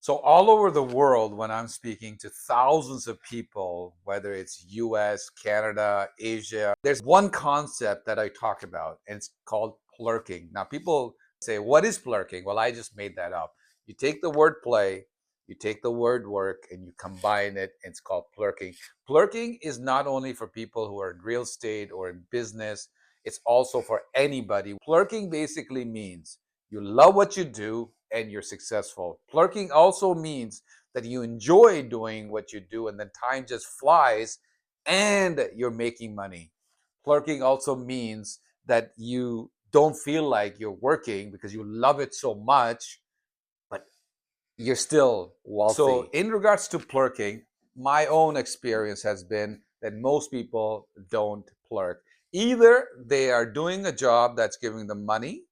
So all over the world, when I'm speaking to thousands of people, whether it's US, Canada, Asia, there's one concept that I talk about, and it's called plurking. Now, people say, what is plurking? Well, I just made that up. You take the word play, you take the word work, and you combine it, and it's called plurking. Plurking is not only for people who are in real estate or in business, it's also for anybody. Plurking basically means you love what you do and you're successful. Plurking also means that you enjoy doing what you do and then time just flies and you're making money. Plurking also means that you don't feel like you're working because you love it so much, but you're still wealthy. So, in regards to plurking, my own experience has been that most people don't plurk. Either they are doing a job that's giving them money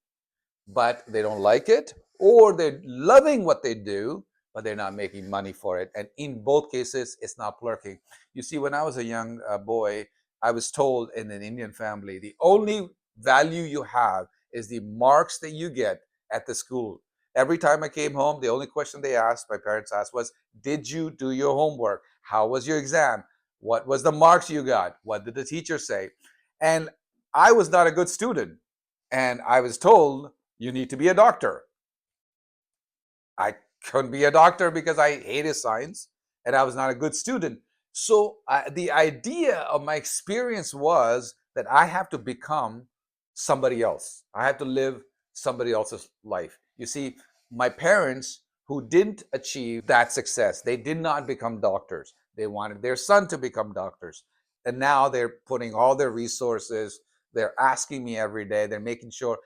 but they don't like it, or they're loving what they do, but they're not making money for it. And in both cases, it's not plurking. You see, when I was a young boy, I was told in an Indian family, the only value you have is the marks that you get at the school. Every time I came home, the only question my parents asked was, did you do your homework? How was your exam? What was the marks you got? What did the teacher say? And I was not a good student. And I was told, you need to be a doctor. I couldn't be a doctor because I hated science and I was not a good student. So the idea of my experience was that I have to become somebody else. I have to live somebody else's life. You see, my parents who didn't achieve that success, they did not become doctors. They wanted their son to become doctors. And now they're putting all their resources, they're asking me every day, they're making sure.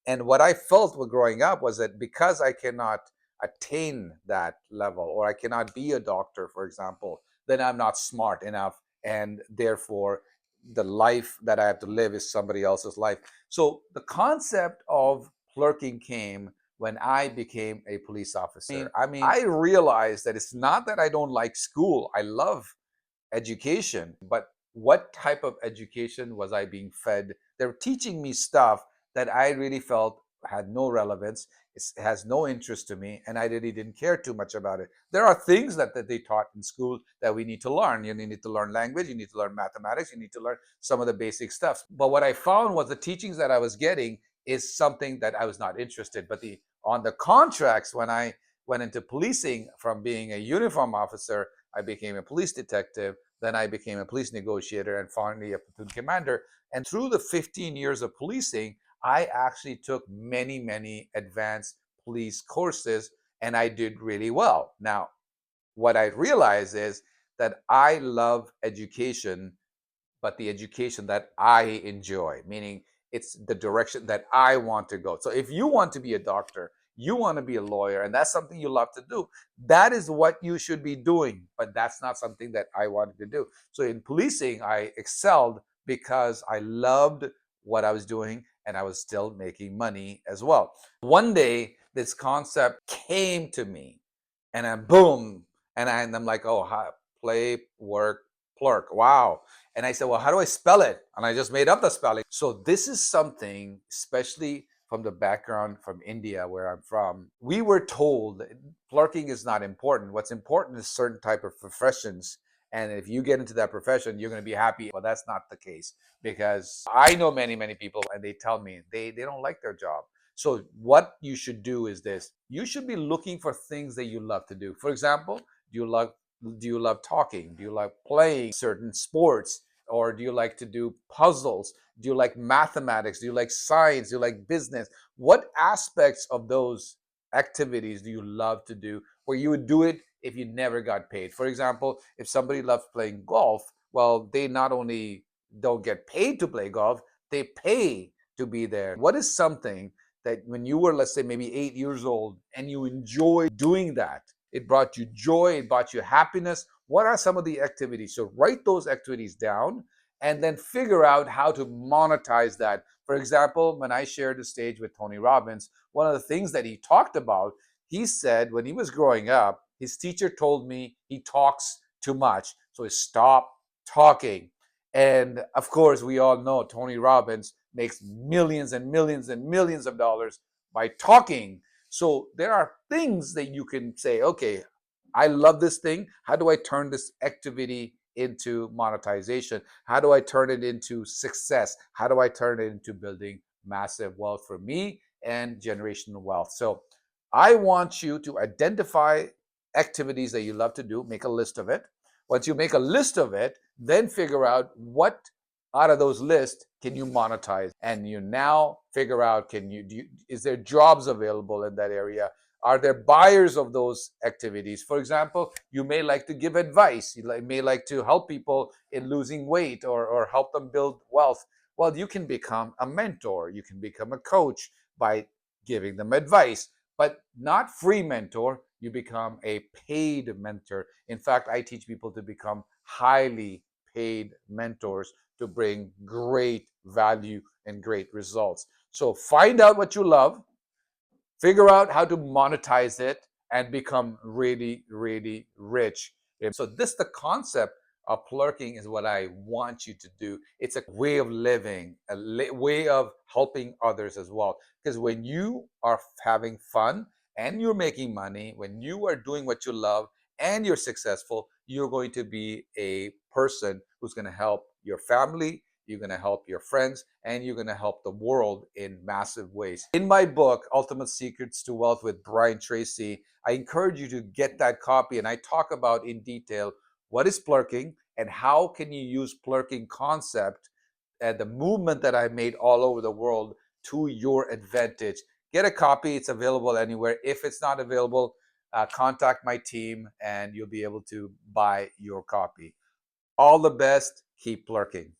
And what I felt with growing up was that because I cannot attain that level, or I cannot be a doctor, for example, then I'm not smart enough. And therefore, the life that I have to live is somebody else's life. So the concept of plurking came when I became a police officer. I realized that it's not that I don't like school. I love education, but what type of education was I being fed? They were teaching me stuff that I really felt had no relevance. It has no interest to me, and I really didn't care too much about it. There are things that they taught in school that we need to learn. You need to learn language, you need to learn mathematics, you need to learn some of the basic stuff. But what I found was the teachings that I was getting is something that I was not interested. But the on the contracts, when I went into policing from being a uniform officer, I became a police detective. Then I became a police negotiator and finally a platoon commander. And through the 15 years of policing, I actually took many, many advanced police courses and I did really well. Now, what I realize is that I love education, but the education that I enjoy, meaning it's the direction that I want to go. So if you want to be a doctor, you want to be a lawyer, and that's something you love to do, that is what you should be doing. But that's not something that I wanted to do. So in policing, I excelled because I loved what I was doing and I was still making money as well. One day, this concept came to me and then boom, I'm like, oh, play, work, plurk. Wow. And I said, well, how do I spell it? And I just made up the spelling. So this is something, especially from the background from India, where I'm from, we were told that plurking is not important. What's important is certain type of professions. And if you get into that profession, you're going to be happy. Well, that's not the case, because I know many, many people and they tell me they don't like their job. So what you should do is this. You should be looking for things that you love to do. For example, do you love talking? Do you like playing certain sports? Or do you like to do puzzles? Do you like mathematics? Do you like science? Do you like business? What aspects of those activities do you love to do where you would do it if you never got paid? For example, if somebody loves playing golf, well, they not only don't get paid to play golf, they pay to be there. What is something that when you were, let's say, maybe 8 years old and you enjoy doing that? It brought you joy, it brought you happiness. What are some of the activities? So write those activities down and then figure out how to monetize that. For example, when I shared the stage with Tony Robbins, one of the things that he talked about, he said when he was growing up, his teacher told me he talks too much. So he stopped talking. And of course, we all know Tony Robbins makes millions and millions and millions of dollars by talking. So there are things that you can say, okay, I love this thing. How do I turn this activity into monetization? How do I turn it into success? How do I turn it into building massive wealth for me and generational wealth? So I want you to identify activities that you love to do, make a list of it. Once you make a list of it, then figure out what out of those lists can you monetize, and you now figure out, is there jobs available in that area? Are there buyers of those activities? For example, you may like to give advice. You may like to help people in losing weight, or help them build wealth. Well, you can become a mentor. You can become a coach by giving them advice, but not free mentor. You become a paid mentor. In fact, I teach people to become highly paid mentors to bring great value and great results. So find out what you love, figure out how to monetize it, and become really, really rich. So this, the concept of plurking, is what I want you to do. It's a way of living, a way of helping others as well. Because when you are having fun and you're making money, when you are doing what you love and you're successful, you're going to be a person who's going to help your family, you're going to help your friends, and you're going to help the world in massive ways. In my book, Ultimate Secrets to Wealth with Brian Tracy, I encourage you to get that copy, and I talk about in detail what is plurking and how can you use plurking concept and the movement that I made all over the world to your advantage. Get a copy. It's available anywhere. If it's not available, contact my team and you'll be able to buy your copy. All the best. Keep plurking.